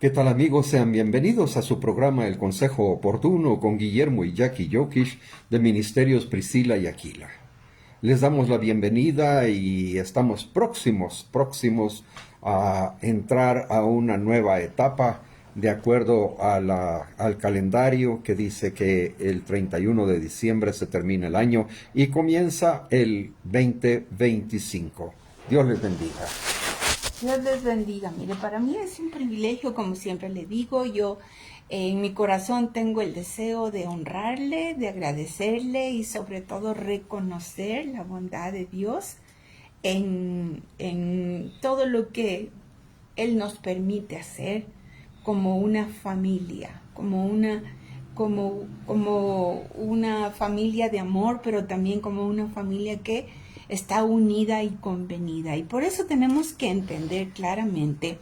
¿Qué tal amigos? Sean bienvenidos a su programa El Consejo Oportuno con Guillermo y Jackie Jokic de Ministerios Priscila y Aquila. Les damos la bienvenida y estamos próximos a entrar a una nueva etapa de acuerdo al calendario que dice que el 31 de diciembre se termina el año y comienza el 2025. Dios les bendiga. Dios les bendiga. Mire, para mí es un privilegio, como siempre le digo, yo en mi corazón tengo el deseo de honrarle, de agradecerle y sobre todo reconocer la bondad de Dios en todo lo que Él nos permite hacer como una familia, como una familia de amor, pero también como una familia que está unida y convenida. Y por eso tenemos que entender claramente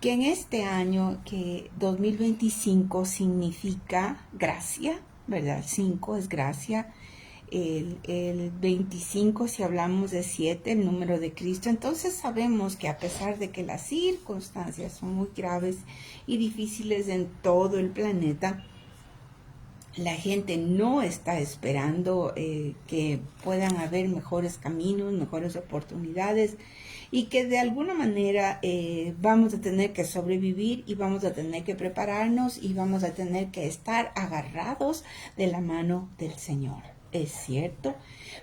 que en este año, que 2025 significa gracia, ¿verdad? 5 es gracia. El 25, si hablamos de 7, el número de Cristo. Entonces sabemos que a pesar de que las circunstancias son muy graves y difíciles en todo el planeta, la gente no está esperando que puedan haber mejores caminos, mejores oportunidades y que de alguna manera vamos a tener que sobrevivir y vamos a tener que prepararnos y vamos a tener que estar agarrados de la mano del Señor. Es cierto,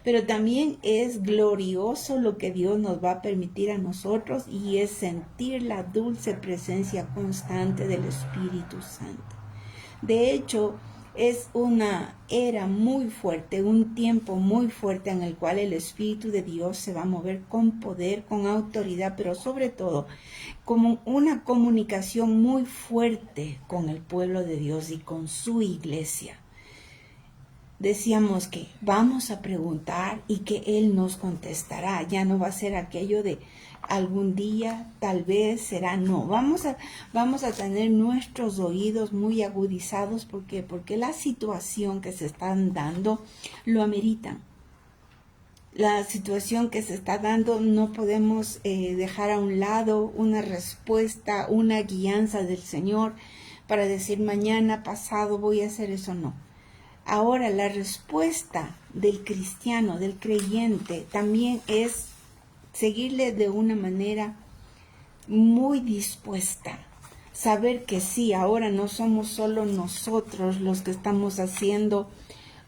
pero también es glorioso lo que Dios nos va a permitir a nosotros y es sentir la dulce presencia constante del Espíritu Santo. De hecho, es una era muy fuerte, un tiempo muy fuerte en el cual el Espíritu de Dios se va a mover con poder, con autoridad, pero sobre todo como una comunicación muy fuerte con el pueblo de Dios y con su iglesia. Decíamos que vamos a preguntar y que Él nos contestará. Ya no va a ser aquello de algún día, tal vez será, no. Vamos a tener nuestros oídos muy agudizados. ¿Por qué? Porque la situación que se están dando lo ameritan. La situación que se está dando no podemos dejar a un lado una respuesta, una guianza del Señor para decir mañana, pasado voy a hacer eso, no. Ahora, la respuesta del cristiano, del creyente, también es seguirle de una manera muy dispuesta. Saber que sí, ahora no somos solo nosotros los que estamos haciendo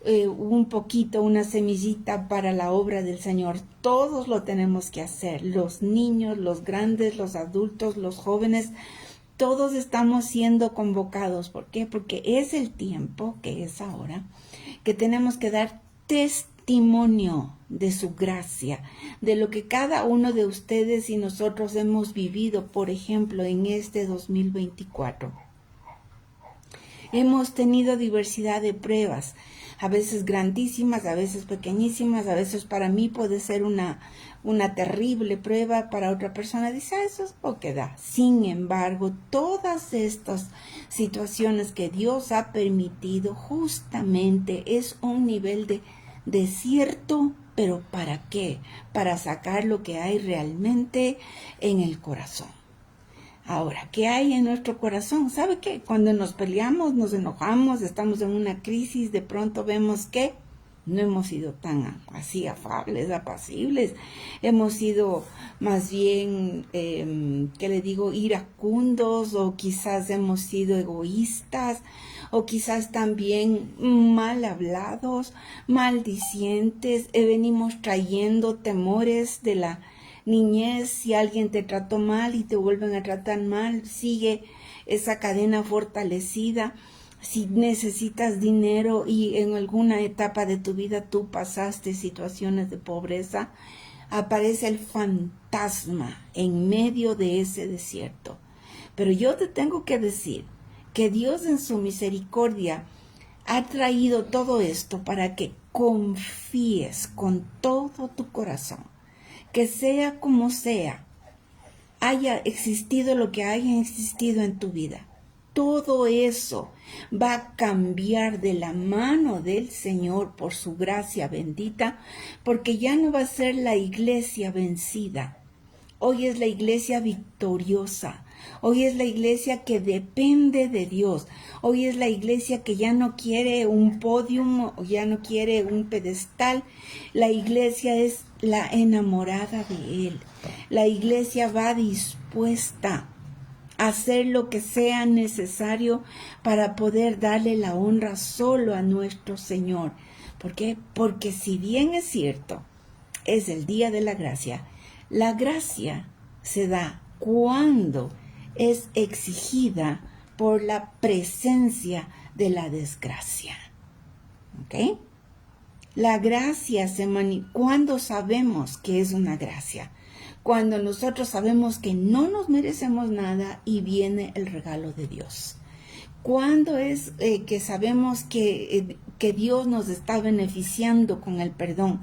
un poquito, una semillita para la obra del Señor. Todos lo tenemos que hacer, los niños, los grandes, los adultos, los jóvenes. Todos estamos siendo convocados. ¿Por qué? Porque es el tiempo, que es ahora, que tenemos que dar testimonio de su gracia, de lo que cada uno de ustedes y nosotros hemos vivido, por ejemplo, en este 2024. Hemos tenido diversidad de pruebas, a veces grandísimas, a veces pequeñísimas, a veces para mí puede ser una terrible prueba, para otra persona dice, eso es lo que da. Sin embargo, todas estas situaciones que Dios ha permitido justamente es un nivel de desierto, pero ¿para qué? Para sacar lo que hay realmente en el corazón. Ahora, ¿qué hay en nuestro corazón? ¿Sabe qué? Cuando nos peleamos, nos enojamos, estamos en una crisis, de pronto vemos que no hemos sido tan así afables, apacibles. Hemos sido más bien, ¿qué le digo? Iracundos, o quizás hemos sido egoístas, o quizás también mal hablados, maldicientes. Venimos trayendo temores de la niñez. Si alguien te trató mal y te vuelven a tratar mal, sigue esa cadena fortalecida. Si necesitas dinero y en alguna etapa de tu vida tú pasaste situaciones de pobreza, aparece el fantasma en medio de ese desierto. Pero yo te tengo que decir que Dios en su misericordia ha traído todo esto para que confíes con todo tu corazón, que sea como sea, haya existido lo que haya existido en tu vida. Todo eso va a cambiar de la mano del Señor por su gracia bendita, porque ya no va a ser la iglesia vencida. Hoy es la iglesia victoriosa. Hoy es la iglesia que depende de Dios. Hoy es la iglesia que ya no quiere un podium o ya no quiere un pedestal. La iglesia es la enamorada de Él. La iglesia va dispuesta a hacer lo que sea necesario para poder darle la honra solo a nuestro Señor. ¿Por qué? Porque si bien es cierto, es el día de la gracia se da cuando es exigida por la presencia de la desgracia. ¿Ok? La gracia cuando sabemos que es una gracia, cuando nosotros sabemos que no nos merecemos nada y viene el regalo de Dios. Cuando es que sabemos que Dios nos está beneficiando con el perdón,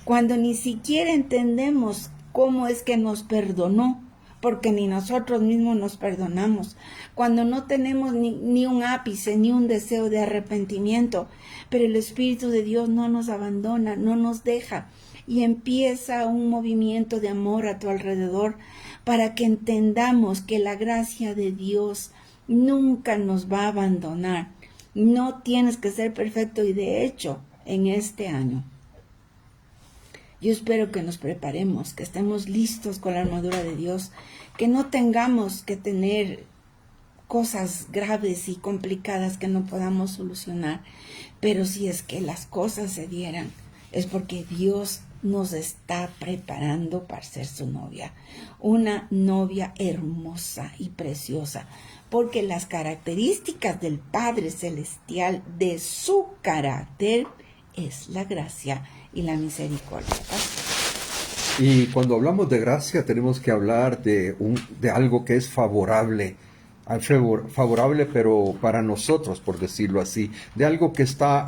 cuando ni siquiera entendemos cómo es que nos perdonó, porque ni nosotros mismos nos perdonamos, cuando no tenemos ni un ápice, ni un deseo de arrepentimiento, pero el Espíritu de Dios no nos abandona, no nos deja, y empieza un movimiento de amor a tu alrededor para que entendamos que la gracia de Dios nunca nos va a abandonar. No tienes que ser perfecto, y de hecho, en este año, yo espero que nos preparemos, que estemos listos con la armadura de Dios, que no tengamos que tener cosas graves y complicadas que no podamos solucionar, pero si es que las cosas se dieran, es porque Dios nos está preparando para ser su novia, una novia hermosa y preciosa, porque las características del Padre Celestial, de su carácter, es la gracia y la misericordia. Y cuando hablamos de gracia tenemos que hablar de algo que es favorable, pero para nosotros, por decirlo así, de algo que está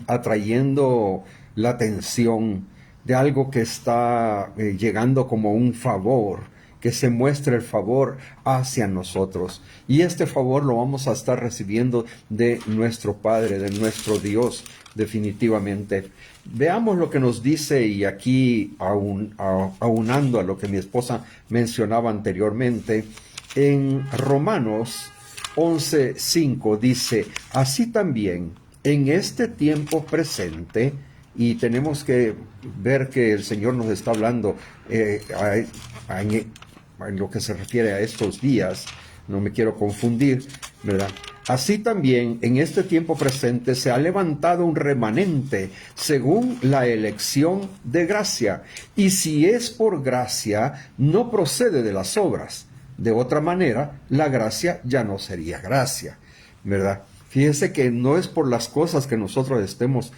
atrayendo la atención, de algo que está llegando como un favor, que se muestre el favor hacia nosotros. Y este favor lo vamos a estar recibiendo de nuestro Padre, de nuestro Dios, definitivamente. Veamos lo que nos dice, y aquí aunando a lo que mi esposa mencionaba anteriormente, en Romanos 11:5 dice: así también en este tiempo presente. Y tenemos que ver que el Señor nos está hablando en lo que se refiere a estos días, no me quiero confundir, ¿verdad? Así también en este tiempo presente se ha levantado un remanente según la elección de gracia. Y si es por gracia, no procede de las obras. De otra manera, la gracia ya no sería gracia, ¿verdad? Fíjense que no es por las cosas que nosotros estemos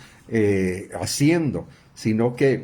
haciendo, sino que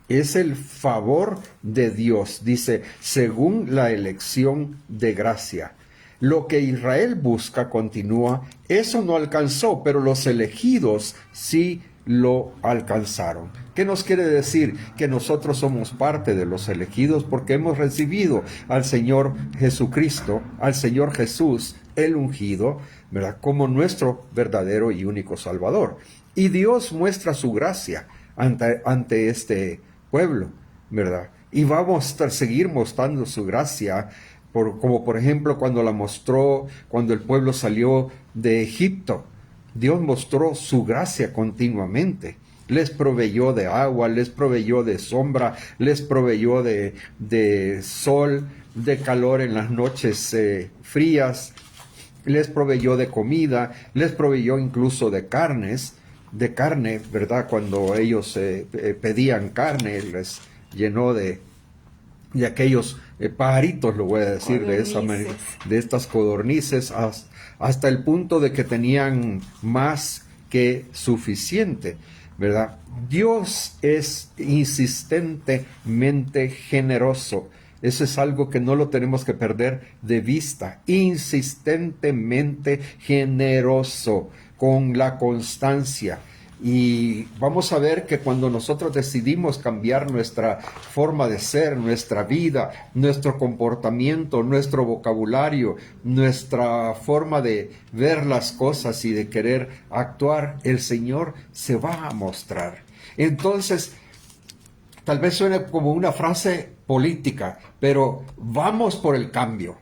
es el favor de Dios. Dice, según la elección de gracia. Lo que Israel busca, continúa, eso no alcanzó, pero los elegidos sí lo alcanzaron. ¿Qué nos quiere decir? Que nosotros somos parte de los elegidos porque hemos recibido al Señor Jesucristo, al Señor Jesús, el ungido, ¿verdad?, como nuestro verdadero y único Salvador. Y Dios muestra su gracia ante este pueblo, ¿verdad? Y vamos a seguir mostrando su gracia, como por ejemplo cuando la mostró cuando el pueblo salió de Egipto. Dios mostró su gracia continuamente. Les proveyó de agua, les proveyó de sombra, les proveyó de sol, de calor en las noches frías, les proveyó de comida, les proveyó incluso de carne, ¿verdad? Cuando ellos pedían carne, les llenó de aquellos pajaritos, lo voy a decir de esa manera, de estas codornices, hasta el punto de que tenían más que suficiente, ¿verdad? Dios es insistentemente generoso. Eso es algo que no lo tenemos que perder de vista. Insistentemente generoso, con la constancia. Y vamos a ver que cuando nosotros decidimos cambiar nuestra forma de ser, nuestra vida, nuestro comportamiento, nuestro vocabulario, nuestra forma de ver las cosas y de querer actuar, el Señor se va a mostrar. Entonces, tal vez suene como una frase política, pero vamos por el cambio.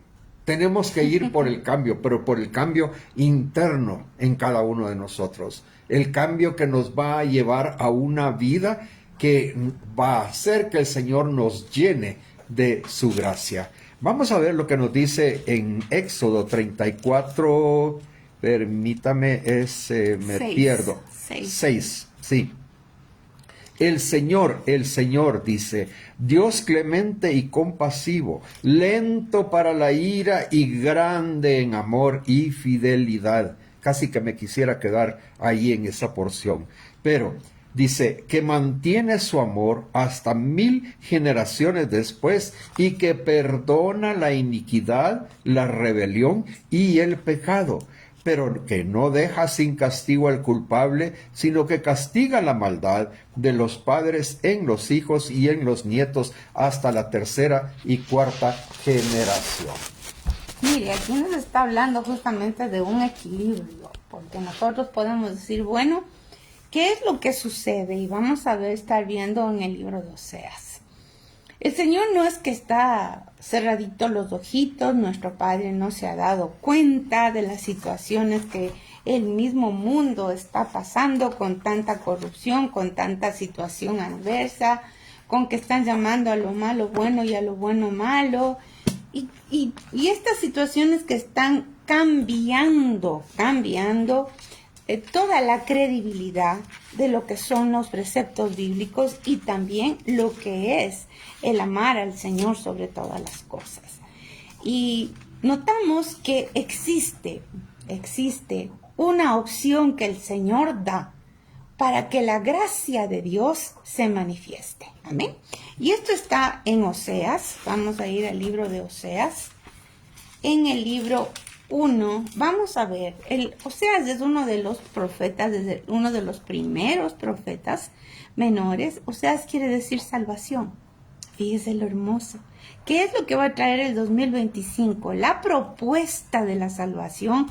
tenemos que ir por el cambio, pero por el cambio interno en cada uno de nosotros. El cambio que nos va a llevar a una vida que va a hacer que el Señor nos llene de su gracia. Vamos a ver lo que nos dice en Éxodo 34, permítame, pierdo. 6, sí. El Señor, dice, Dios clemente y compasivo, lento para la ira y grande en amor y fidelidad. Casi que me quisiera quedar ahí en esa porción. Pero dice que mantiene su amor hasta 1000 generaciones después y que perdona la iniquidad, la rebelión y el pecado, pero que no deja sin castigo al culpable, sino que castiga la maldad de los padres en los hijos y en los nietos hasta la 3ª y 4ª generación. Mire, aquí nos está hablando justamente de un equilibrio, porque nosotros podemos decir, bueno, ¿qué es lo que sucede? Y vamos a estar viendo en el libro de Oseas. El Señor no es que está cerradito los ojitos, nuestro Padre no se ha dado cuenta de las situaciones que el mismo mundo está pasando con tanta corrupción, con tanta situación adversa, con que están llamando a lo malo bueno y a lo bueno malo. Y estas situaciones que están cambiando toda la credibilidad de lo que son los preceptos bíblicos y también lo que es el amar al Señor sobre todas las cosas. Y notamos que existe una opción que el Señor da para que la gracia de Dios se manifieste. Amén. Y esto está en Oseas. Vamos a ir al libro de Oseas. En el libro 1, vamos a ver, Oseas es uno de los profetas, desde uno de los primeros profetas menores. Oseas quiere decir salvación. Fíjese lo hermoso. ¿Qué es lo que va a traer el 2025? La propuesta de la salvación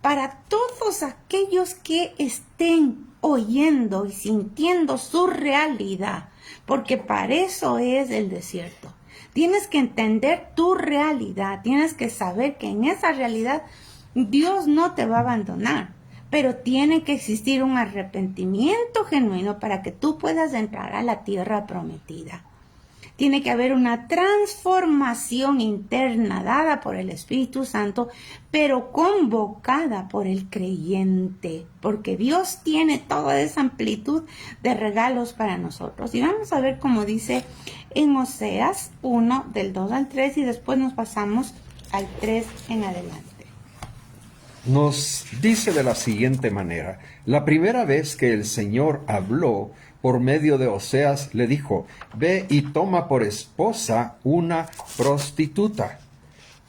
para todos aquellos que estén oyendo y sintiendo su realidad, porque para eso es el desierto. Tienes que entender tu realidad, tienes que saber que en esa realidad Dios no te va a abandonar, pero tiene que existir un arrepentimiento genuino para que tú puedas entrar a la tierra prometida. Tiene que haber una transformación interna dada por el Espíritu Santo, pero convocada por el creyente, porque Dios tiene toda esa amplitud de regalos para nosotros. Y vamos a ver cómo dice en Oseas 1, del 2 al 3, y después nos pasamos al 3 en adelante. Nos dice de la siguiente manera: la primera vez que el Señor habló por medio de Oseas, le dijo: ve y toma por esposa una prostituta,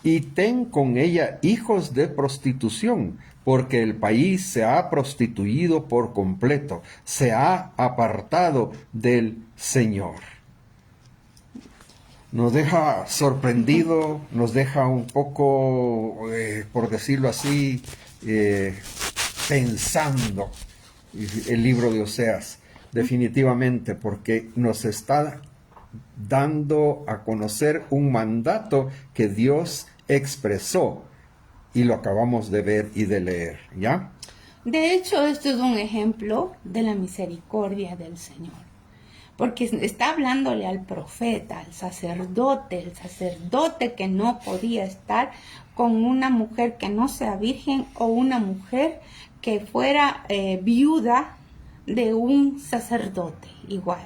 y ten con ella hijos de prostitución, porque el país se ha prostituido por completo, se ha apartado del Señor. Nos deja sorprendido, nos deja un poco, por decirlo así, pensando el libro de Oseas. Definitivamente, porque nos está dando a conocer un mandato que Dios expresó y lo acabamos de ver y de leer, ¿ya? De hecho, esto es un ejemplo de la misericordia del Señor, porque está hablándole al profeta, al sacerdote, el sacerdote que no podía estar con una mujer que no sea virgen o una mujer que fuera viuda de un sacerdote igual.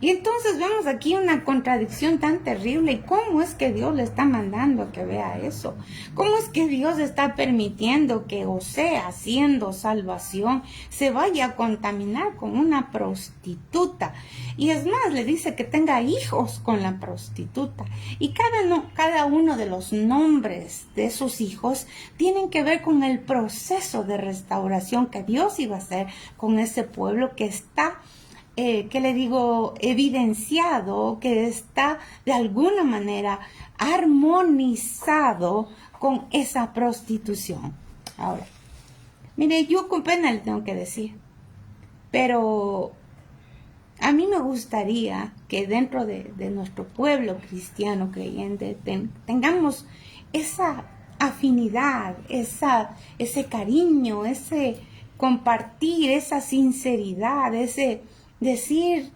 Y entonces vemos aquí una contradicción tan terrible. ¿Y cómo es que Dios le está mandando a que vea eso? ¿Cómo es que Dios está permitiendo que Oseas, siendo salvación, se vaya a contaminar con una prostituta? Y es más, le dice que tenga hijos con la prostituta. Y cada uno de los nombres de sus hijos tienen que ver con el proceso de restauración que Dios iba a hacer con ese pueblo que está evidenciado, que está de alguna manera armonizado con esa prostitución. Ahora, mire, yo con pena le tengo que decir, pero a mí me gustaría que dentro de nuestro pueblo cristiano creyente tengamos esa afinidad, ese cariño, ese compartir, esa sinceridad, ese decir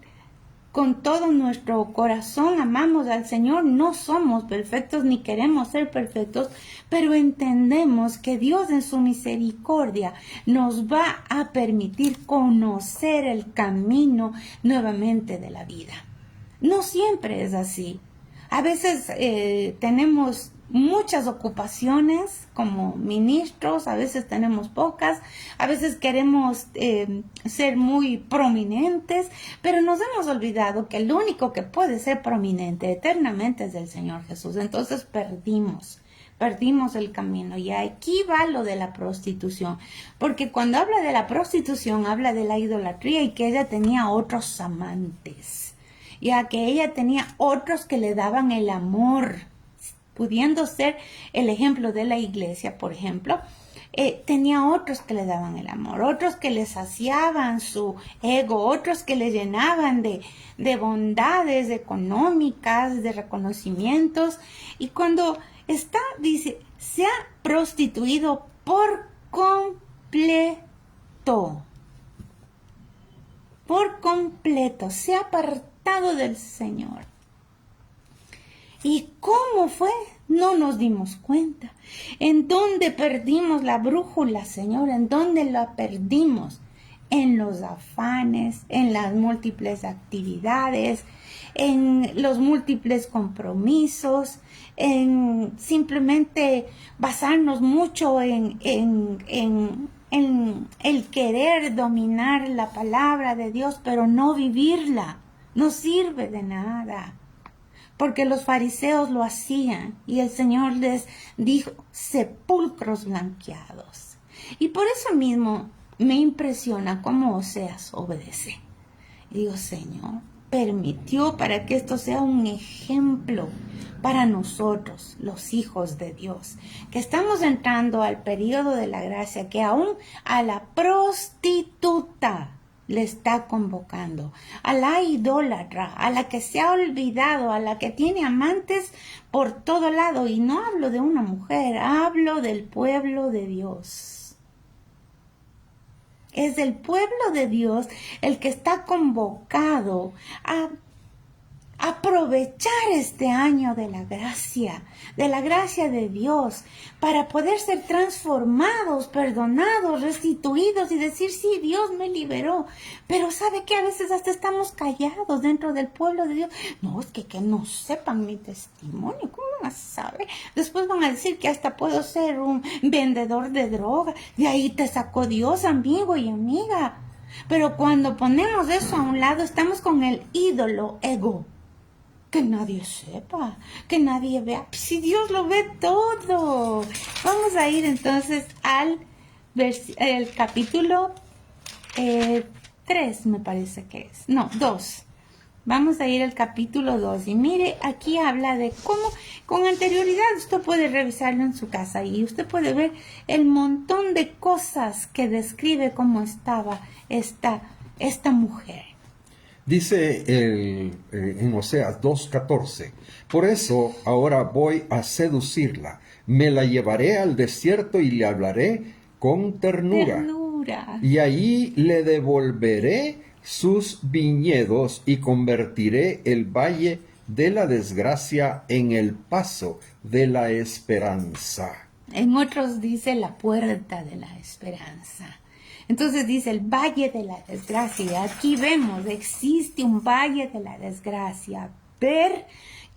con todo nuestro corazón amamos al Señor. No somos perfectos ni queremos ser perfectos, pero entendemos que Dios en su misericordia nos va a permitir conocer el camino nuevamente de la vida. No siempre es así. A veces tenemos muchas ocupaciones como ministros, a veces tenemos pocas, a veces queremos ser muy prominentes, pero nos hemos olvidado que el único que puede ser prominente eternamente es el Señor Jesús. Entonces perdimos el camino. Y aquí va lo de la prostitución, porque cuando habla de la prostitución habla de la idolatría y que ella tenía otros amantes, ya que ella tenía otros que le daban el amor, pudiendo ser el ejemplo de la iglesia, por ejemplo. Tenía otros que le daban el amor, otros que le saciaban su ego, otros que le llenaban de bondades económicas, de reconocimientos. Y cuando dice, se ha prostituido por completo. Por completo, se ha apartado del Señor. ¿Y cómo fue? No nos dimos cuenta. ¿En dónde perdimos la brújula, Señor? ¿En dónde la perdimos? En los afanes, en las múltiples actividades, en los múltiples compromisos, en simplemente basarnos mucho en el querer dominar la palabra de Dios, pero no vivirla. No sirve de nada. Porque los fariseos lo hacían y el Señor les dijo sepulcros blanqueados. Y por eso mismo me impresiona cómo Oseas obedece. Y digo, Señor, permitió para que esto sea un ejemplo para nosotros, los hijos de Dios, que estamos entrando al periodo de la gracia, que aún a la prostituta le está convocando, a la idólatra, a la que se ha olvidado, a la que tiene amantes por todo lado. Y no hablo de una mujer, hablo del pueblo de Dios. Es el pueblo de Dios el que está convocado a aprovechar este año de la gracia de Dios, para poder ser transformados, perdonados, restituidos y decir, sí, Dios me liberó. Pero ¿sabe qué? A veces hasta estamos callados dentro del pueblo de Dios. No, es que no sepan mi testimonio. ¿Cómo van a saber? Después van a decir que hasta puedo ser un vendedor de droga. De ahí te sacó Dios, amigo y amiga. Pero cuando ponemos eso a un lado, estamos con el ídolo ego. Que nadie sepa, que nadie vea. Si Dios lo ve todo. Vamos a ir entonces al el capítulo 3, me parece que es. No, 2. Vamos a ir al capítulo 2. Y mire, aquí habla de cómo, con anterioridad, usted puede revisarlo en su casa y usted puede ver el montón de cosas que describe cómo estaba esta mujer. Dice en Oseas 2:14, por eso ahora voy a seducirla, me la llevaré al desierto y le hablaré con ternura. Y allí le devolveré sus viñedos y convertiré el valle de la desgracia en el paso de la esperanza. En otros dice la puerta de la esperanza. Entonces dice el valle de la desgracia. Aquí vemos, existe un valle de la desgracia. Ver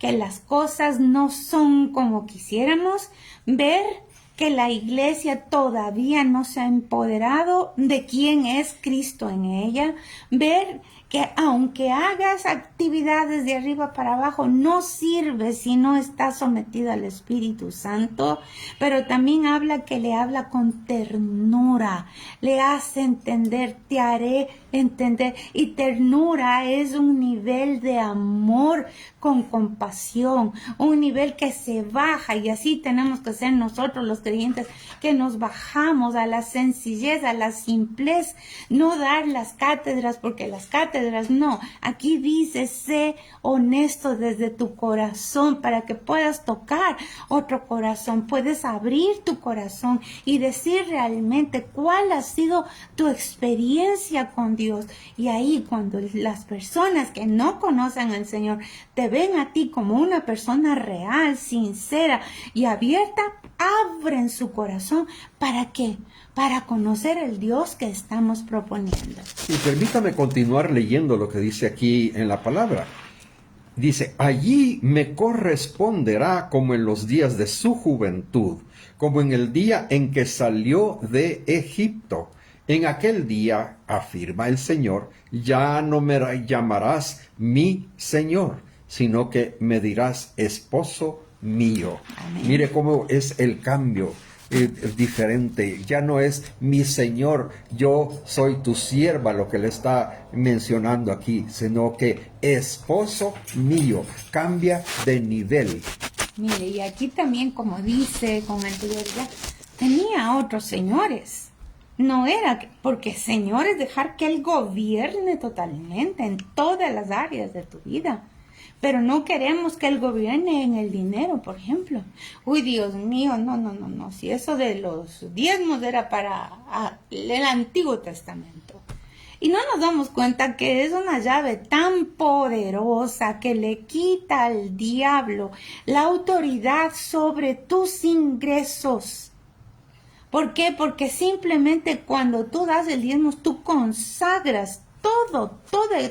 que las cosas no son como quisiéramos. Ver que la iglesia todavía no se ha empoderado de quién es Cristo en ella. Ver que aunque hagas actividades de arriba para abajo, no sirve si no estás sometido al Espíritu Santo. Pero también habla que le habla con ternura, le hace entender, te haré entender. Y ternura es un nivel de amor con compasión, un nivel que se baja, y así tenemos que ser nosotros los creyentes, que nos bajamos a la sencillez, a la simplez, no dar las cátedras, porque las cátedras cátedras, no. Aquí dice, sé honesto desde tu corazón para que puedas tocar otro corazón. Puedes abrir tu corazón y decir realmente cuál ha sido tu experiencia con Dios. Y ahí cuando las personas que no conocen al Señor te ven a ti como una persona real, sincera y abierta, abren su corazón. ¿Para qué? Para conocer el Dios que estamos proponiendo. Y permítame continuar leyendo lo que dice aquí en la palabra. Dice, allí me corresponderá como en los días de su juventud, como en el día en que salió de Egipto. En aquel día, afirma el Señor, ya no me llamarás mi Señor, sino que me dirás esposo mío. Amén. Mire cómo es el cambio. Diferente, ya no es mi Señor, yo soy tu sierva, lo que le está mencionando aquí, sino que esposo mío, cambia de nivel. Mire, y aquí también, como dice con anterioridad, tenía otros señores. No era porque Señor es dejar que Él gobierne totalmente en todas las áreas de tu vida. Pero no queremos que Él gobierne en el dinero, por ejemplo. Uy, Dios mío, no. Si eso de los diezmos era para el Antiguo Testamento. Y no nos damos cuenta que es una llave tan poderosa que le quita al diablo la autoridad sobre tus ingresos. ¿Por qué? Porque simplemente cuando tú das el diezmo, tú consagras toda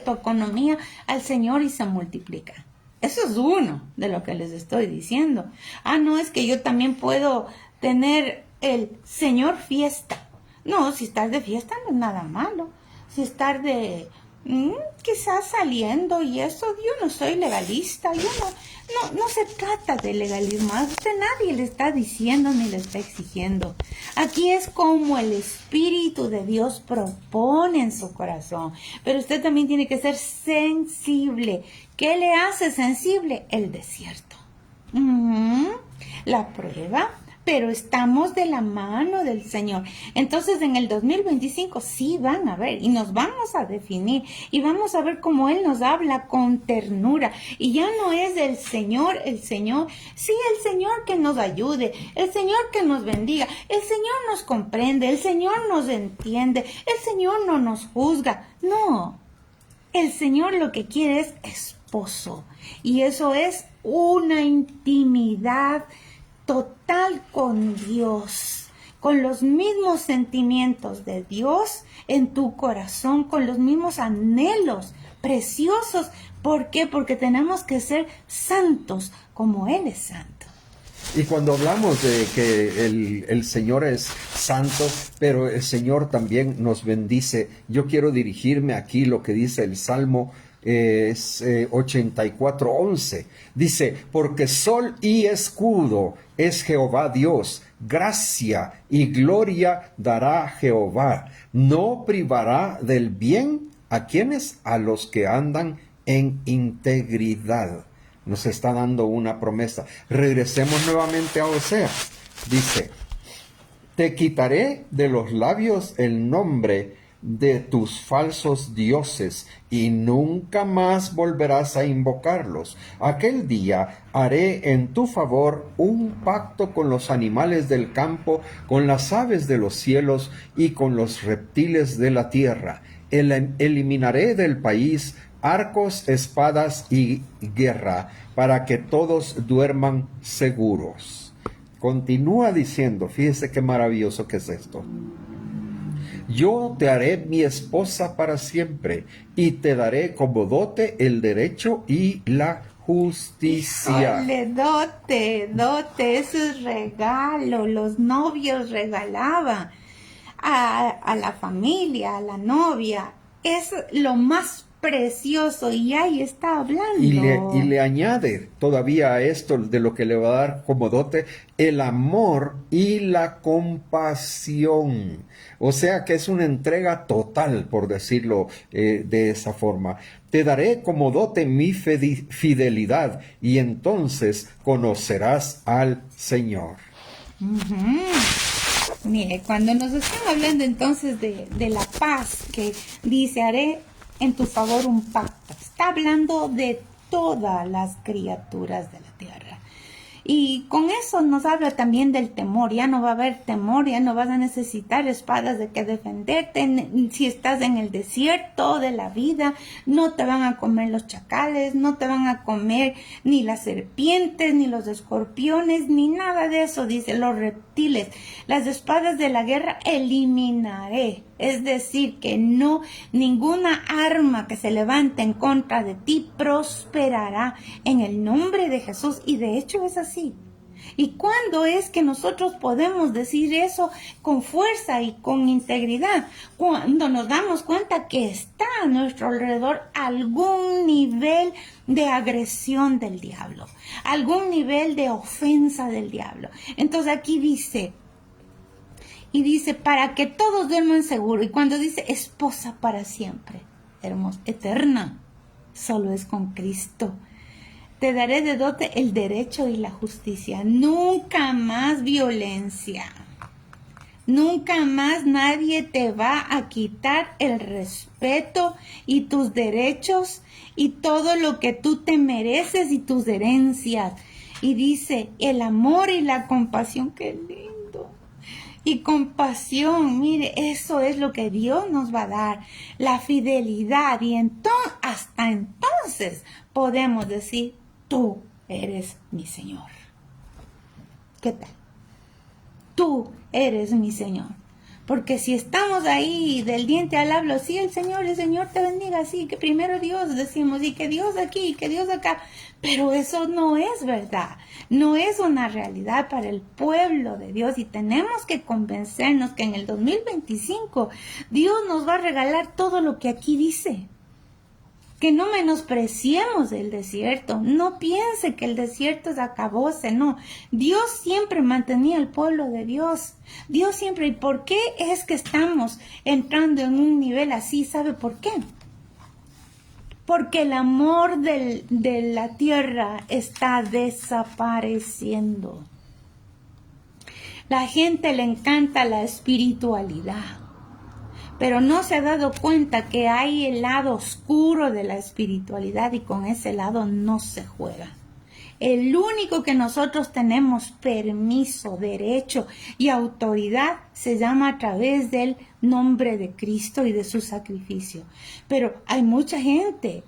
tu economía al Señor y se multiplica. Eso es uno de lo que les estoy diciendo. No, es que yo también puedo tener el Señor fiesta. No, si estás de fiesta no es nada malo. Si estás de quizás saliendo y eso, yo no soy legalista, no se trata de legalismo, a usted nadie le está diciendo ni le está exigiendo. Aquí es como el Espíritu de Dios propone en su corazón, pero usted también tiene que ser sensible. ¿Qué le hace sensible? El desierto, la prueba. Pero estamos de la mano del Señor. Entonces en el 2025 sí van a ver y nos vamos a definir y vamos a ver cómo Él nos habla con ternura. Y ya no es el Señor, sí, el Señor que nos ayude, el Señor que nos bendiga, el Señor nos comprende, el Señor nos entiende, el Señor no nos juzga. No, el Señor lo que quiere es esposo y eso es una intimidad total con Dios, con los mismos sentimientos de Dios en tu corazón, con los mismos anhelos preciosos. ¿Por qué? Porque tenemos que ser santos como Él es santo. Y cuando hablamos de que el Señor es santo, pero el Señor también nos bendice, yo quiero dirigirme aquí lo que dice el Salmo 84:11. Dice, porque sol y escudo es Jehová Dios, gracia y gloria dará Jehová. No privará del bien a quienes, a los que andan en integridad. Nos está dando una promesa. Regresemos nuevamente a Oseas. Dice, te quitaré de los labios el nombre de tus falsos dioses, y nunca más volverás a invocarlos. Aquel día haré en tu favor un pacto con los animales del campo, con las aves de los cielos y con los reptiles de la tierra. Eliminaré del país arcos, espadas y guerra, para que todos duerman seguros. Continúa diciendo, fíjese qué maravilloso que es esto. Yo te haré mi esposa para siempre, y te daré como dote el derecho y la justicia. Híjole, dote, eso es regalo. Los novios regalaban a la familia, a la novia. Es lo más precioso y ahí está hablando. Y le añade todavía a esto de lo que le va a dar como dote el amor y la compasión. O sea que es una entrega total, por decirlo de esa forma. Te daré como dote mi fidelidad y entonces conocerás al Señor. Mire, cuando nos están hablando entonces de la paz, que dice, haré en tu favor un pacto. Está hablando de todas las criaturas de la tierra. Y con eso nos habla también del temor. Ya no va a haber temor, ya no vas a necesitar espadas de que defenderte. Si estás en el desierto de la vida, no te van a comer los chacales, no te van a comer ni las serpientes, ni los escorpiones, ni nada de eso, dice, los reptiles. Las espadas de la guerra eliminaré. Es decir, que no, ninguna arma que se levante en contra de ti prosperará en el nombre de Jesús. Y de hecho es así. ¿Y cuándo es que nosotros podemos decir eso con fuerza y con integridad? Cuando nos damos cuenta que está a nuestro alrededor algún nivel de agresión del diablo, algún nivel de ofensa del diablo. Entonces aquí dice... Y dice, para que todos duerman seguro. Y cuando dice esposa para siempre, hermosa, eterna, solo es con Cristo. Te daré de dote el derecho y la justicia. Nunca más violencia. Nunca más nadie te va a quitar el respeto y tus derechos y todo lo que tú te mereces y tus herencias. Y dice, el amor y la compasión, qué lindo. Y compasión, mire, eso es lo que Dios nos va a dar, la fidelidad. Y entonces, hasta entonces podemos decir, tú eres mi Señor. ¿Qué tal? Tú eres mi Señor. Porque si estamos ahí del diente al hablo, sí, el Señor te bendiga, sí, que primero Dios decimos, y que Dios aquí, y que Dios acá, pero eso no es verdad, no es una realidad para el pueblo de Dios, y tenemos que convencernos que en el 2025 Dios nos va a regalar todo lo que aquí dice. Que no menospreciemos el desierto, no piense que el desierto es acabose, no. Dios siempre mantenía al pueblo de Dios, Dios siempre. ¿Y por qué es que estamos entrando en un nivel así? ¿Sabe por qué? Porque el amor de la tierra está desapareciendo. La gente le encanta la espiritualidad, pero no se ha dado cuenta que hay el lado oscuro de la espiritualidad y con ese lado no se juega. El único que nosotros tenemos permiso, derecho y autoridad se llama a través del nombre de Cristo y de su sacrificio. Pero hay mucha gente,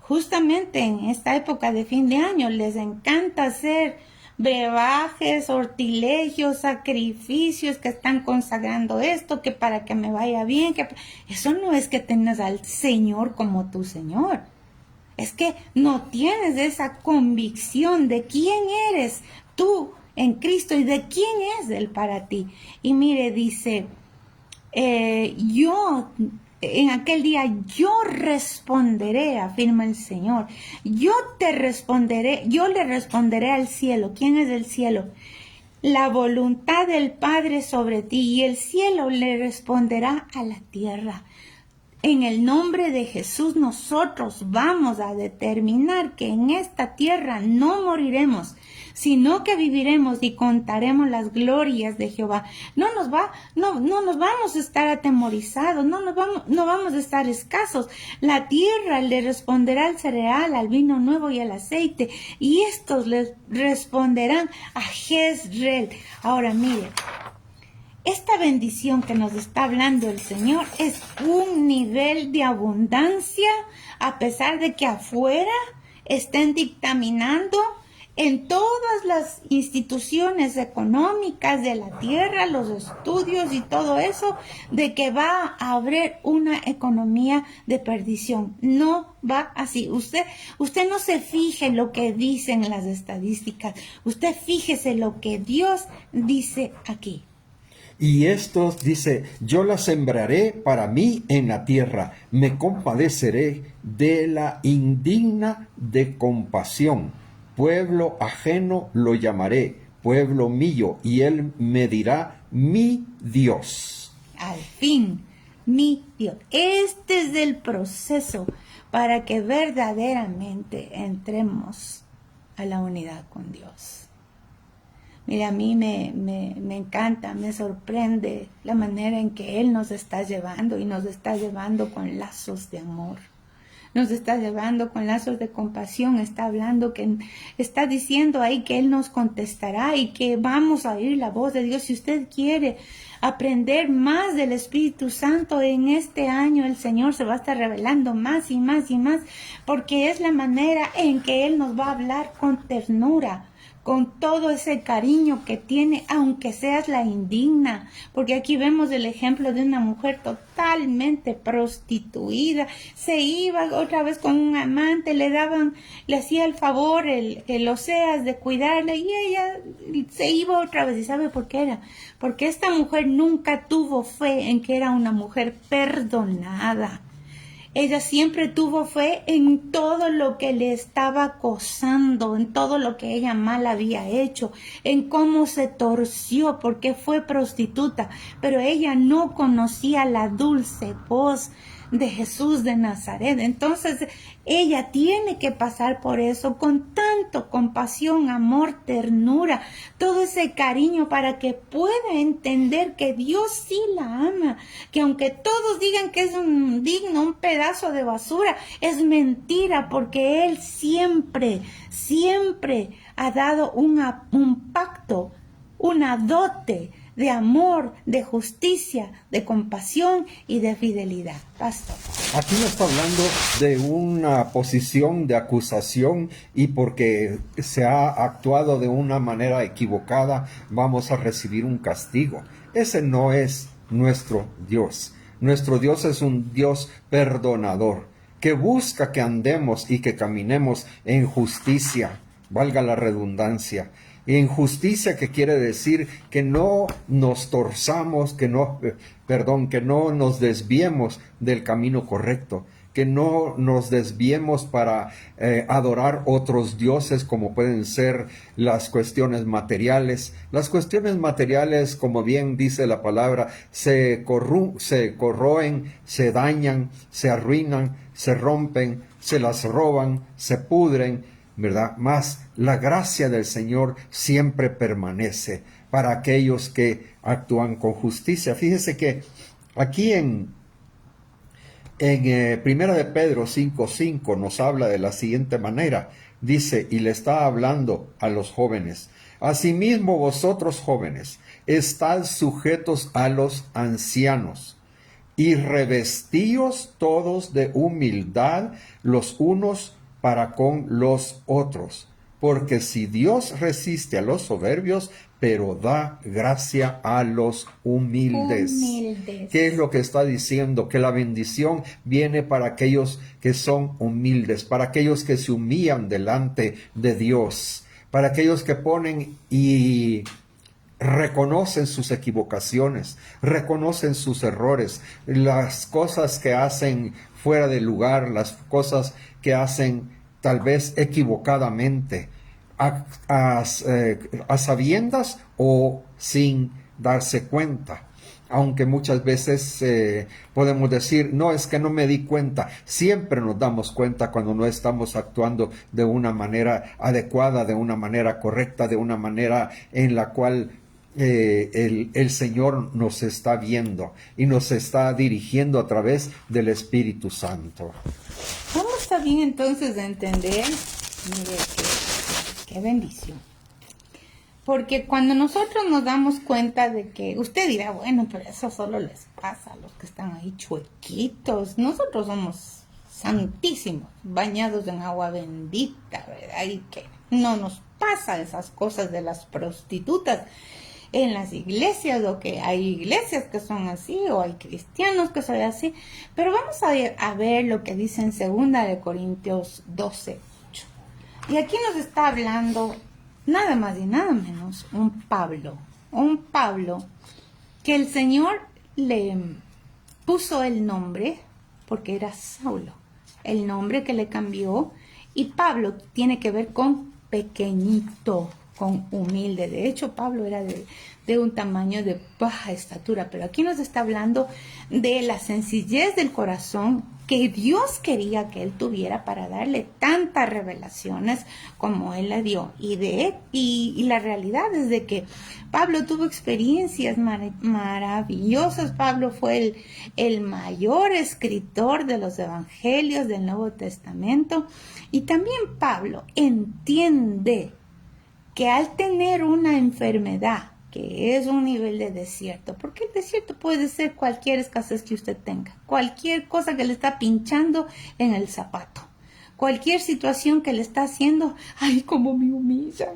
justamente en esta época de fin de año, les encanta hacer brebajes, sortilegios, sacrificios, que están consagrando esto, que para que me vaya bien, que eso no es que tengas al Señor como tu Señor. Es que no tienes esa convicción de quién eres tú en Cristo y de quién es Él para ti. Y mire, dice, en aquel día yo responderé, afirma el Señor. Yo le responderé al cielo. ¿Quién es el cielo? La voluntad del Padre sobre ti, y el cielo le responderá a la tierra. En el nombre de Jesús nosotros vamos a determinar que en esta tierra no moriremos, sino que viviremos y contaremos las glorias de Jehová. No nos vamos a estar atemorizados, no vamos a estar escasos. La tierra le responderá al cereal, al vino nuevo y al aceite, y estos les responderán a Jezreel. Ahora mire, esta bendición que nos está hablando el Señor es un nivel de abundancia, a pesar de que afuera estén dictaminando en todas las instituciones económicas de la tierra, los estudios y todo eso, de que va a haber una economía de perdición. No va así. Usted no se fije en lo que dicen las estadísticas. Usted fíjese lo que Dios dice aquí. Y estos, dice, yo la sembraré para mí en la tierra, me compadeceré de la indigna de compasión. Pueblo ajeno lo llamaré, pueblo mío, y él me dirá, mi Dios. Al fin, mi Dios. Este es el proceso para que verdaderamente entremos a la unidad con Dios. Mira, a mí me encanta, me sorprende la manera en que Él nos está llevando, y nos está llevando con lazos de amor. nos está llevando con lazos de compasión, está hablando, que está diciendo ahí que Él nos contestará y que vamos a oír la voz de Dios. Si usted quiere aprender más del Espíritu Santo en este año, el Señor se va a estar revelando más y más y más, porque es la manera en que Él nos va a hablar con ternura, con todo ese cariño que tiene, aunque seas la indigna, porque aquí vemos el ejemplo de una mujer totalmente prostituida, se iba otra vez con un amante, le hacía el favor, el Oseas, de cuidarla, y ella se iba otra vez. ¿Y sabe por qué era? Porque esta mujer nunca tuvo fe en que era una mujer perdonada. Ella siempre tuvo fe en todo lo que le estaba acosando, en todo lo que ella mal había hecho, en cómo se torció porque fue prostituta, pero ella no conocía la dulce voz de Jesús de Nazaret. Entonces ella tiene que pasar por eso con tanto compasión, amor, ternura, todo ese cariño, para que pueda entender que Dios sí la ama, que aunque todos digan que es un pedazo de basura, es mentira, porque Él siempre ha dado un pacto, una dote de amor, de justicia, de compasión y de fidelidad. Pastor. Aquí no está hablando de una posición de acusación y porque se ha actuado de una manera equivocada vamos a recibir un castigo. Ese no es nuestro Dios. Nuestro Dios es un Dios perdonador, que busca que andemos y que caminemos en justicia, valga la redundancia. En justicia, que quiere decir que no nos torzamos, que no nos desviemos del camino correcto, que no nos desviemos para adorar otros dioses, como pueden ser las cuestiones materiales. Las cuestiones materiales, como bien dice la palabra, se corroen, se dañan, se arruinan, se rompen, se las roban, se pudren, ¿verdad? Mas la gracia del Señor siempre permanece para aquellos que actúan con justicia. Fíjese que aquí en Primera de Pedro 5:5 nos habla de la siguiente manera. Dice, y le está hablando a los jóvenes: asimismo vosotros jóvenes, estad sujetos a los ancianos, y revestíos todos de humildad los unos para con los otros, porque si Dios resiste a los soberbios, pero da gracia a los humildes. ¿Qué es lo que está diciendo? Que la bendición viene para aquellos que son humildes, para aquellos que se humillan delante de Dios, para aquellos que ponen y reconocen sus equivocaciones, reconocen sus errores, las cosas que hacen fuera de lugar, las cosas que hacen tal vez equivocadamente, a sabiendas o sin darse cuenta. Aunque muchas veces podemos decir, no, es que no me di cuenta. Siempre nos damos cuenta cuando no estamos actuando de una manera adecuada, de una manera correcta, de una manera en la cual el Señor nos está viendo y nos está dirigiendo a través del Espíritu Santo. Vamos también entonces a entender, mire, qué bendición. Porque cuando nosotros nos damos cuenta de que, usted dirá, bueno, pero eso solo les pasa a los que están ahí chuequitos. Nosotros somos santísimos, bañados en agua bendita, ¿verdad? Y que no nos pasa esas cosas de las prostitutas en las iglesias, o que hay iglesias que son así, o hay cristianos que son así. Pero vamos a ver lo que dice en 2 de Corintios 12:8. Y aquí nos está hablando nada más y nada menos un Pablo que el Señor le puso el nombre porque era Saulo, el nombre que le cambió, y Pablo tiene que ver con pequeñito. con humilde. De hecho, Pablo era de un tamaño de baja estatura, pero aquí nos está hablando de la sencillez del corazón que Dios quería que él tuviera para darle tantas revelaciones como él le dio. Y la realidad es de que Pablo tuvo experiencias maravillosas. Pablo fue el mayor escritor de los evangelios del Nuevo Testamento. Y también Pablo entiende que al tener una enfermedad, que es un nivel de desierto, porque el desierto puede ser cualquier escasez que usted tenga, cualquier cosa que le está pinchando en el zapato, cualquier situación que le está haciendo, ay, cómo me humillan.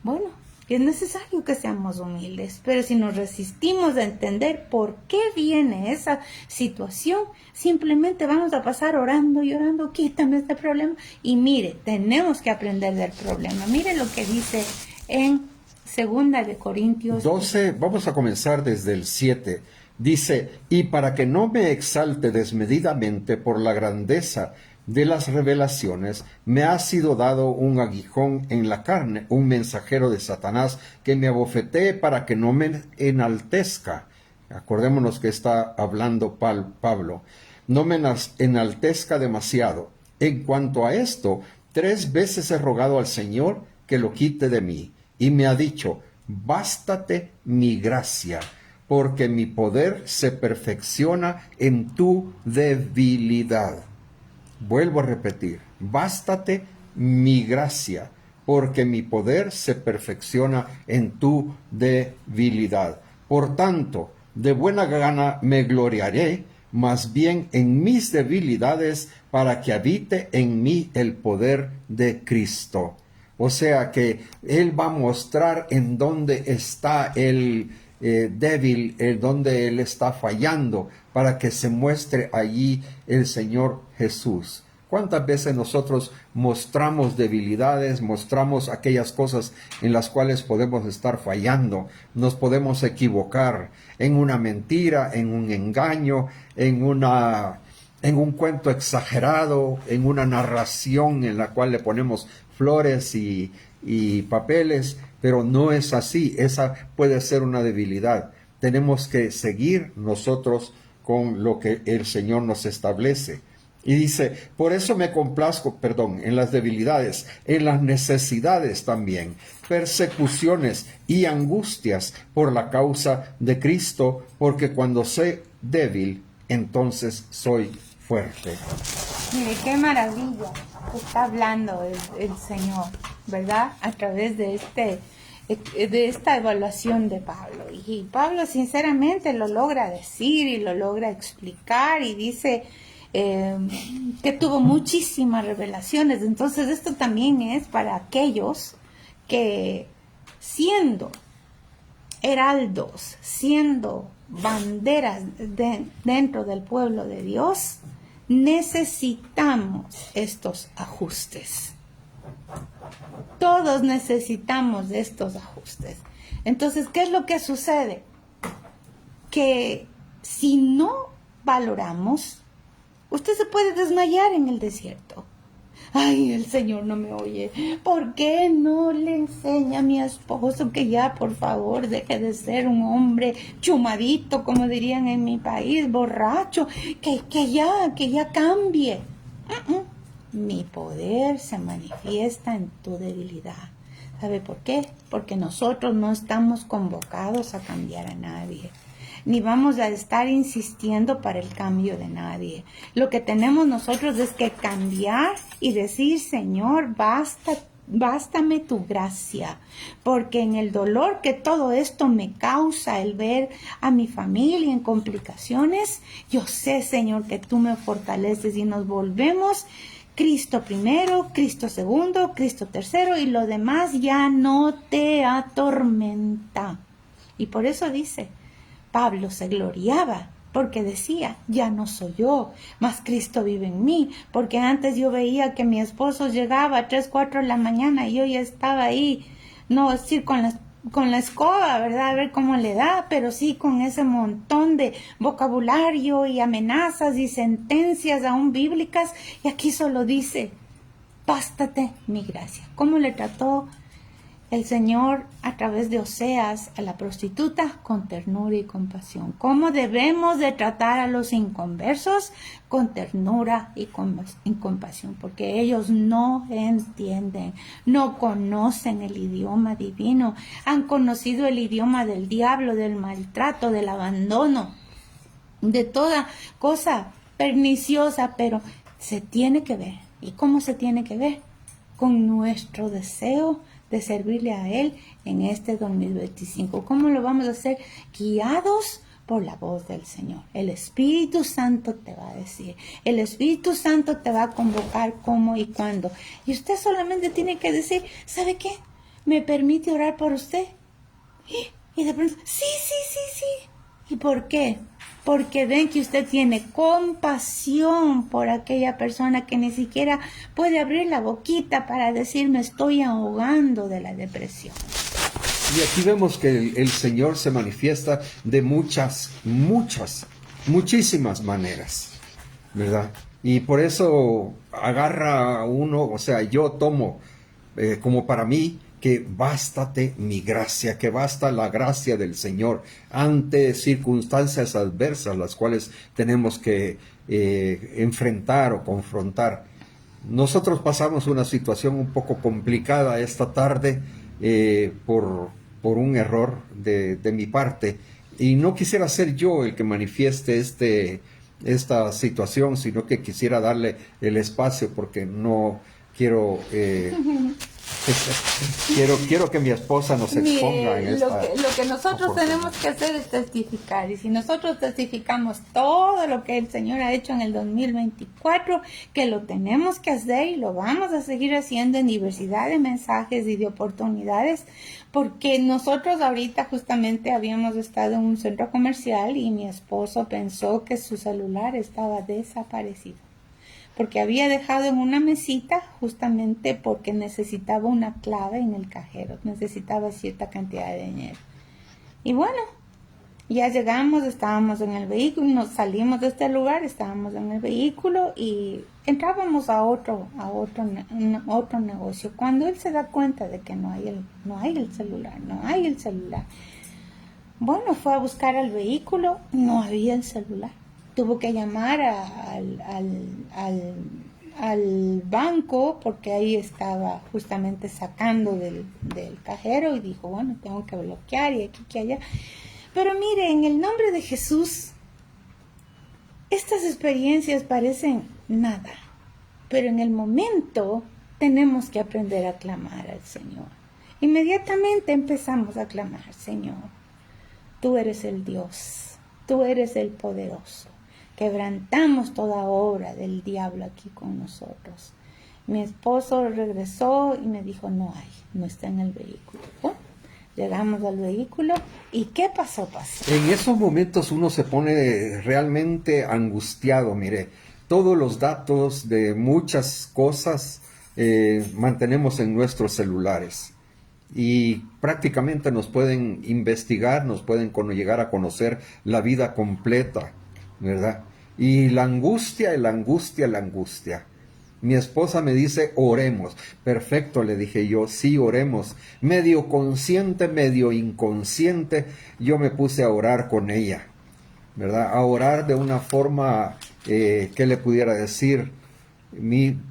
Bueno, es necesario que seamos humildes, pero si nos resistimos a entender por qué viene esa situación, simplemente vamos a pasar orando y orando, quítame este problema. Y mire, tenemos que aprender del problema. Mire lo que dice en 2 12, vamos a comenzar desde el 7. Dice, y para que no me exalte desmedidamente por la grandeza de las revelaciones, me ha sido dado un aguijón en la carne, un mensajero de Satanás que me abofetee para que no me enaltezca. Acordémonos que está hablando Pablo. No me enaltezca demasiado. En cuanto a esto, 3 veces he rogado al Señor que lo quite de mí. Y me ha dicho, bástate mi gracia, porque mi poder se perfecciona en tu debilidad. Vuelvo a repetir, bástate mi gracia, porque mi poder se perfecciona en tu debilidad. Por tanto, de buena gana me gloriaré, más bien en mis debilidades, para que habite en mí el poder de Cristo. O sea que Él va a mostrar en dónde está el débil, en dónde Él está fallando, para que se muestre allí el Señor Jesús. ¿Cuántas veces nosotros mostramos debilidades, mostramos aquellas cosas en las cuales podemos estar fallando? Nos podemos equivocar en una mentira, en un engaño, en un cuento exagerado, en una narración en la cual le ponemos flores y papeles, pero no es así. Esa puede ser una debilidad. Tenemos que seguir nosotros con lo que el Señor nos establece. Y dice, por eso me complazco, en las debilidades, en las necesidades también, persecuciones y angustias por la causa de Cristo, porque cuando soy débil, entonces soy fuerte. Mire, qué maravilla está hablando el Señor, ¿verdad? A través de esta evaluación de Pablo. Y Pablo sinceramente lo logra decir y lo logra explicar y dice que tuvo muchísimas revelaciones. Entonces esto también es para aquellos que siendo heraldos, siendo banderas dentro del pueblo de Dios, necesitamos estos ajustes. Todos necesitamos de estos ajustes. Entonces, ¿qué es lo que sucede? Que si no valoramos, usted se puede desmayar en el desierto. Ay, el Señor no me oye. ¿Por qué no le enseña a mi esposo que ya, por favor, deje de ser un hombre chumadito, como dirían en mi país, borracho, que ya cambie? Mi poder se manifiesta en tu debilidad. ¿Sabe por qué? Porque nosotros no estamos convocados a cambiar a nadie, ni vamos a estar insistiendo para el cambio de nadie. Lo que tenemos nosotros es que cambiar y decir, Señor, bástame tu gracia, porque en el dolor que todo esto me causa, el ver a mi familia en complicaciones, yo sé, Señor, que tú me fortaleces y nos volvemos Cristo primero, Cristo segundo, Cristo tercero, y lo demás ya no te atormenta. Y por eso dice, Pablo se gloriaba porque decía, ya no soy yo, mas Cristo vive en mí, porque antes yo veía que mi esposo llegaba a 3, 4 de la mañana y yo ya estaba ahí, no decir con la escoba, ¿verdad? A ver cómo le da, pero sí con ese montón de vocabulario y amenazas y sentencias aún bíblicas, y aquí solo dice, bástate mi gracia. ¿Cómo le trató el Señor a través de Oseas a la prostituta con ternura y compasión. ¿Cómo debemos de tratar a los inconversos? Con ternura y compasión, porque ellos no entienden, no conocen el idioma divino, han conocido el idioma del diablo, del maltrato, del abandono, de toda cosa perniciosa, pero se tiene que ver. ¿Y cómo se tiene que ver? Con nuestro deseo de servirle a Él en este 2025. ¿Cómo lo vamos a hacer? Guiados por la voz del Señor. El Espíritu Santo te va a decir. El Espíritu Santo te va a convocar cómo y cuándo. Y usted solamente tiene que decir, ¿sabe qué? ¿Me permite orar por usted? Y de pronto, sí. ¿Y por qué? Porque ven que usted tiene compasión por aquella persona que ni siquiera puede abrir la boquita para decir me estoy ahogando de la depresión. Y aquí vemos que el Señor se manifiesta de muchísimas maneras, ¿verdad? Y por eso agarra a uno, o sea, yo tomo como para mí, que bástate mi gracia, que basta la gracia del Señor ante circunstancias adversas las cuales tenemos que enfrentar o confrontar. Nosotros pasamos una situación un poco complicada esta tarde por un error de mi parte, y no quisiera ser yo el que manifieste esta situación, sino que quisiera darle el espacio, porque no quiero quiero que mi esposa nos exponga en esta lo que nosotros tenemos que hacer es testificar, y si nosotros testificamos todo lo que el Señor ha hecho en el 2024, que lo tenemos que hacer y lo vamos a seguir haciendo en diversidad de mensajes y de oportunidades, porque nosotros ahorita justamente habíamos estado en un centro comercial y mi esposo pensó que su celular estaba desaparecido, porque había dejado en una mesita justamente porque necesitaba una clave en el cajero, necesitaba cierta cantidad de dinero. Y bueno, ya llegamos, estábamos en el vehículo, nos salimos de este lugar, estábamos en el vehículo y entrábamos a otro negocio. Cuando él se da cuenta de que no hay el celular. Bueno, fue a buscar al vehículo, no había el celular. Tuvo que llamar al banco porque ahí estaba justamente sacando del cajero y dijo, bueno, tengo que bloquear y aquí que allá. Pero mire, en el nombre de Jesús, estas experiencias parecen nada, pero en el momento tenemos que aprender a clamar al Señor. Inmediatamente empezamos a clamar, Señor, tú eres el Dios, tú eres el poderoso. Quebrantamos toda obra del diablo aquí con nosotros. Mi esposo regresó y me dijo, no está en el vehículo. Bueno, llegamos al vehículo y ¿qué pasó? En esos momentos uno se pone realmente angustiado, mire. Todos los datos de muchas cosas mantenemos en nuestros celulares. Y prácticamente nos pueden investigar, nos pueden llegar a conocer la vida completa, ¿verdad? Y la angustia. Mi esposa me dice, oremos. Perfecto, le dije yo, sí, oremos. Medio consciente, medio inconsciente, yo me puse a orar con ella, ¿verdad? A orar de una forma, ¿qué le pudiera decir? Bien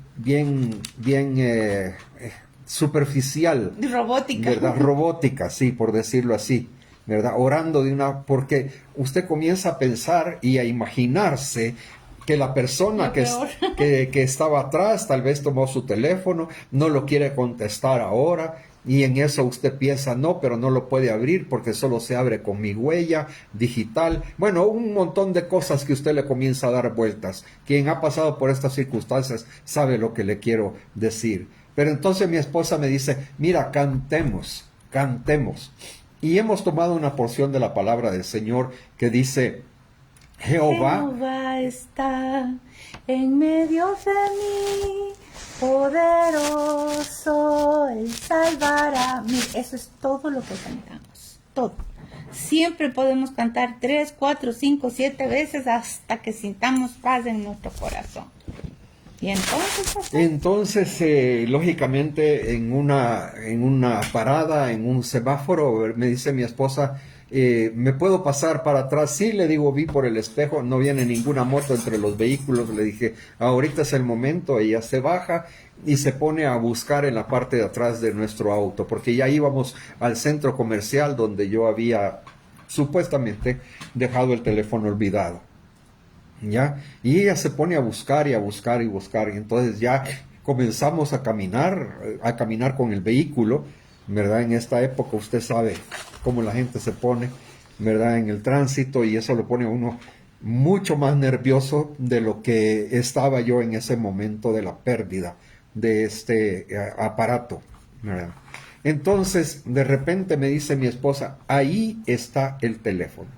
superficial. Robótica. ¿Verdad? Robótica, sí, por decirlo así. ¿Verdad? Orando porque usted comienza a pensar y a imaginarse que la persona que estaba atrás tal vez tomó su teléfono, no lo quiere contestar ahora, y en eso usted piensa, no, pero no lo puede abrir porque solo se abre con mi huella digital. Bueno, un montón de cosas que usted le comienza a dar vueltas. Quien ha pasado por estas circunstancias sabe lo que le quiero decir. Pero entonces mi esposa me dice, mira, cantemos. Y hemos tomado una porción de la palabra del Señor que dice, Jehová está en medio de mí, poderoso, Él salvará. Mira, eso es todo lo que cantamos, todo. Siempre podemos cantar 3, 4, 5, 7 veces hasta que sintamos paz en nuestro corazón. Y entonces, pastor, Entonces, lógicamente, en una parada, en un semáforo, me dice mi esposa, ¿me puedo pasar para atrás? Sí, le digo, vi por el espejo, no viene ninguna moto entre los vehículos. Le dije, ahorita es el momento. Ella se baja y se pone a buscar en la parte de atrás de nuestro auto, porque ya íbamos al centro comercial donde yo había supuestamente dejado el teléfono olvidado. ¿Ya? Y ella se pone a buscar y a buscar y buscar, y entonces ya comenzamos a caminar con el vehículo, ¿verdad? En esta época usted sabe cómo la gente se pone, ¿verdad? En el tránsito, y eso lo pone a uno mucho más nervioso de lo que estaba yo en ese momento de la pérdida de este aparato, ¿verdad? Entonces, de repente me dice mi esposa, ahí está el teléfono.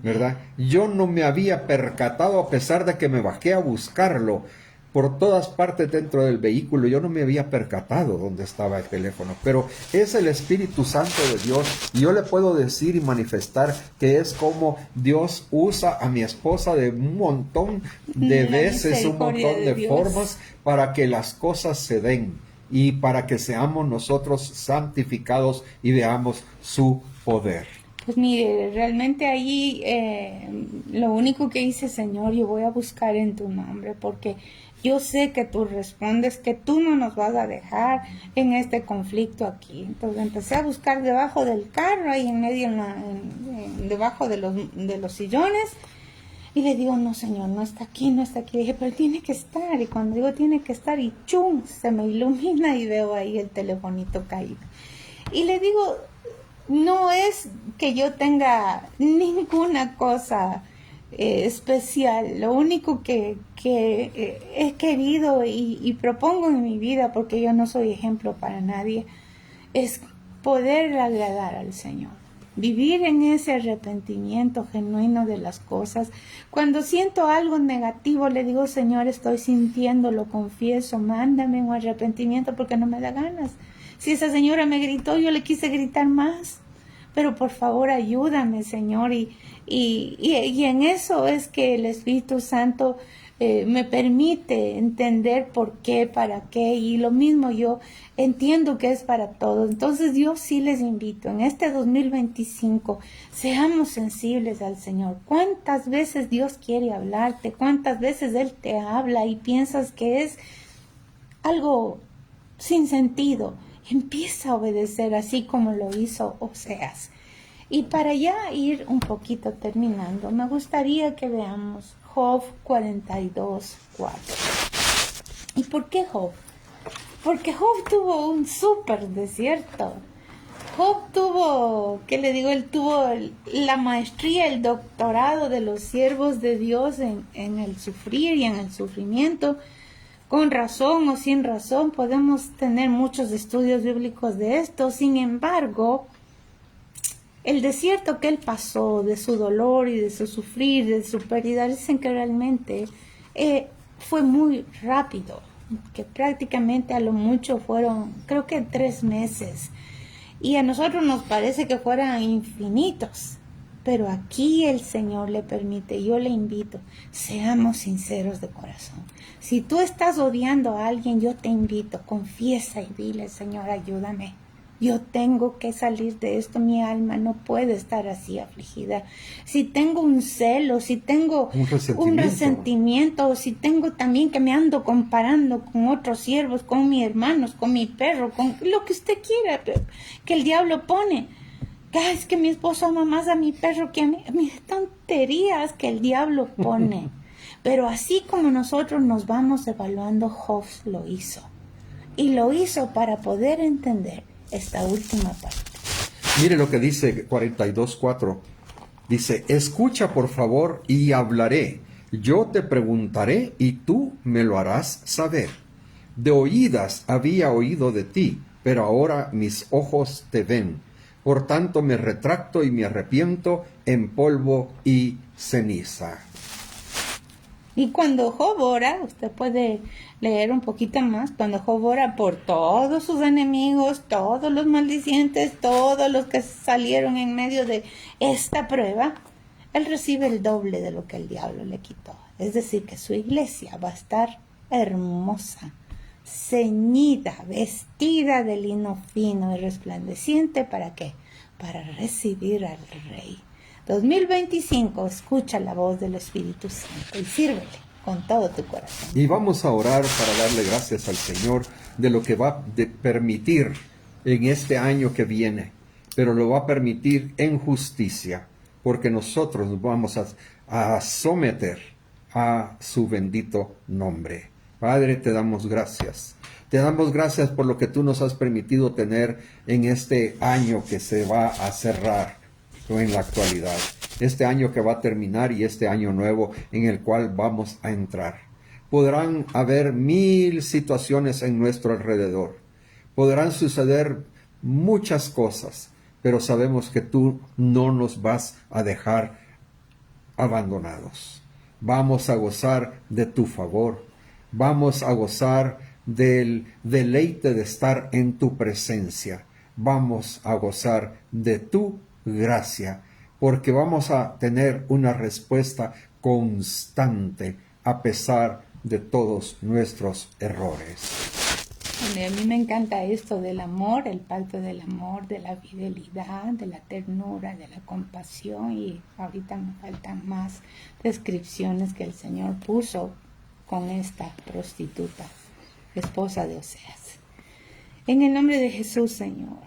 ¿Verdad? Yo no me había percatado, a pesar de que me bajé a buscarlo por todas partes dentro del vehículo. Yo no me había percatado dónde estaba el teléfono, pero es el Espíritu Santo de Dios, y yo le puedo decir y manifestar que es como Dios usa a mi esposa de un montón de veces, un montón de formas, para que las cosas se den y para que seamos nosotros santificados y veamos su poder. pues mire, realmente ahí lo único que hice, Señor, yo voy a buscar en tu nombre, porque yo sé que tú respondes, que tú no nos vas a dejar en este conflicto aquí. Entonces empecé a buscar debajo del carro, ahí en medio, debajo de los sillones, y le digo, no, Señor, no está aquí, no está aquí. Dije, pero tiene que estar. Y cuando digo tiene que estar, y chum, se me ilumina y veo ahí el telefonito caído. Y le digo, no es que yo tenga ninguna cosa especial. Lo único que he querido y propongo en mi vida, porque yo no soy ejemplo para nadie, es poder agradar al Señor. Vivir en ese arrepentimiento genuino de las cosas. Cuando siento algo negativo, le digo, Señor, estoy sintiendo, lo confieso, mándame un arrepentimiento porque no me da ganas. Si esa señora me gritó, yo le quise gritar más. Pero por favor, ayúdame, Señor. Y en eso es que el Espíritu Santo me permite entender por qué, para qué. Y lo mismo yo entiendo que es para todos. Entonces yo sí les invito, en este 2025, seamos sensibles al Señor. ¿Cuántas veces Dios quiere hablarte? ¿Cuántas veces Él te habla y piensas que es algo sin sentido? Empieza a obedecer así como lo hizo Oseas. Y para ya ir un poquito terminando, me gustaría que veamos Job 42:4. ¿Y por qué Job? Porque Job tuvo un súper desierto. Job tuvo, ¿qué le digo? Él tuvo la maestría, el doctorado de los siervos de Dios en el sufrir y en el sufrimiento. Con razón o sin razón podemos tener muchos estudios bíblicos de esto. Sin embargo, el desierto que él pasó, de su dolor y de su sufrir, de su pérdida, dicen que realmente fue muy rápido, que prácticamente a lo mucho fueron, creo que 3 meses. Y a nosotros nos parece que fueran infinitos. Pero aquí el Señor le permite, yo le invito, seamos sinceros de corazón. Si tú estás odiando a alguien, yo te invito, confiesa y dile, Señor, ayúdame. Yo tengo que salir de esto, mi alma no puede estar así afligida. Si tengo un celo, si tengo un resentimiento, o si tengo también que me ando comparando con otros siervos, con mis hermanos, con mi perro, con lo que usted quiera, que el diablo pone. Es que mi esposo ama más a mi perro que a mí. Mis tonterías que el diablo pone. Pero así como nosotros nos vamos evaluando, Job lo hizo. Y lo hizo para poder entender esta última parte. Mire lo que dice 42:4. Dice, escucha por favor y hablaré. Yo te preguntaré y tú me lo harás saber. De oídas había oído de ti, pero ahora mis ojos te ven. Por tanto me retracto y me arrepiento en polvo y ceniza. Y cuando Job ora, usted puede leer un poquito más, cuando Job ora por todos sus enemigos, todos los maldicientes, todos los que salieron en medio de esta prueba, él recibe el doble de lo que el diablo le quitó. Es decir, que su iglesia va a estar hermosa, ceñida, vestida de lino fino y resplandeciente. ¿Para qué? Para recibir al Rey. 2025, escucha la voz del Espíritu Santo y sírvele con todo tu corazón. Y vamos a orar para darle gracias al Señor de lo que va a permitir en este año que viene, pero lo va a permitir en justicia, porque nosotros nos vamos a someter a su bendito nombre. Padre, te damos gracias. Te damos gracias por lo que tú nos has permitido tener en este año que se va a cerrar en la actualidad. Este año que va a terminar y este año nuevo en el cual vamos a entrar. Podrán haber 1000 situaciones en nuestro alrededor. Podrán suceder muchas cosas, pero sabemos que tú no nos vas a dejar abandonados. Vamos a gozar de tu favor. Vamos a gozar del deleite de estar en tu presencia. Vamos a gozar de tu gracia, porque vamos a tener una respuesta constante a pesar de todos nuestros errores. A mí me encanta esto del amor, el pacto del amor, de la fidelidad, de la ternura, de la compasión, y ahorita me faltan más descripciones que el Señor puso con esta prostituta, esposa de Oseas. En el nombre de Jesús, Señor,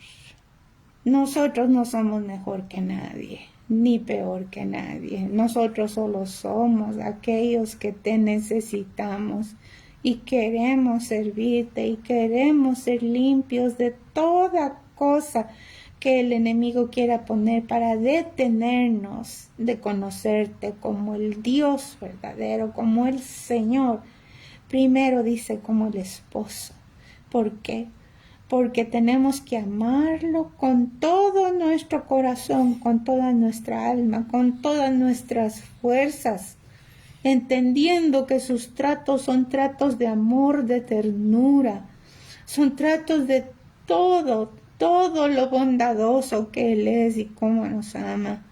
nosotros no somos mejor que nadie, ni peor que nadie. Nosotros solo somos aquellos que te necesitamos y queremos servirte y queremos ser limpios de toda cosa que el enemigo quiera poner para detenernos de conocerte como el Dios verdadero, como el Señor. Primero dice como el esposo. ¿Por qué? Porque tenemos que amarlo con todo nuestro corazón, con toda nuestra alma, con todas nuestras fuerzas, entendiendo que sus tratos son tratos de amor, de ternura, son tratos de todo lo bondadoso que Él es y cómo nos ama.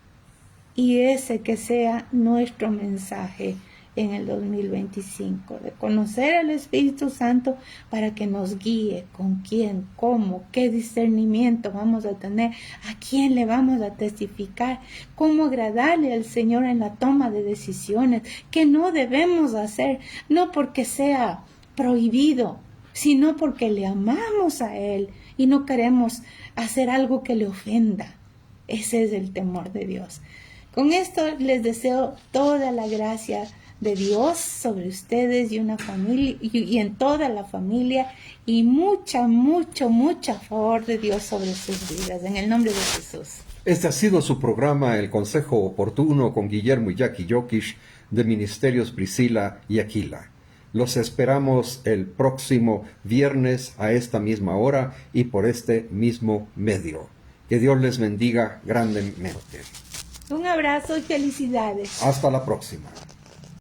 Y ese que sea nuestro mensaje en el 2025, de conocer al Espíritu Santo para que nos guíe con quién, cómo, qué discernimiento vamos a tener, a quién le vamos a testificar, cómo agradarle al Señor en la toma de decisiones, que no debemos hacer, no porque sea prohibido, sino porque le amamos a Él y no queremos hacer algo que le ofenda. Ese es el temor de Dios. Con esto les deseo toda la gracia de Dios sobre ustedes y una familia y en toda la familia, y mucha favor de Dios sobre sus vidas, en el nombre de Jesús. Este ha sido su programa El Consejo Oportuno con Guillermo y Jackie Jokish de Ministerios Priscila y Aquila. Los esperamos el próximo viernes a esta misma hora y por este mismo medio. Que Dios les bendiga grandemente. Un abrazo y felicidades. Hasta la próxima.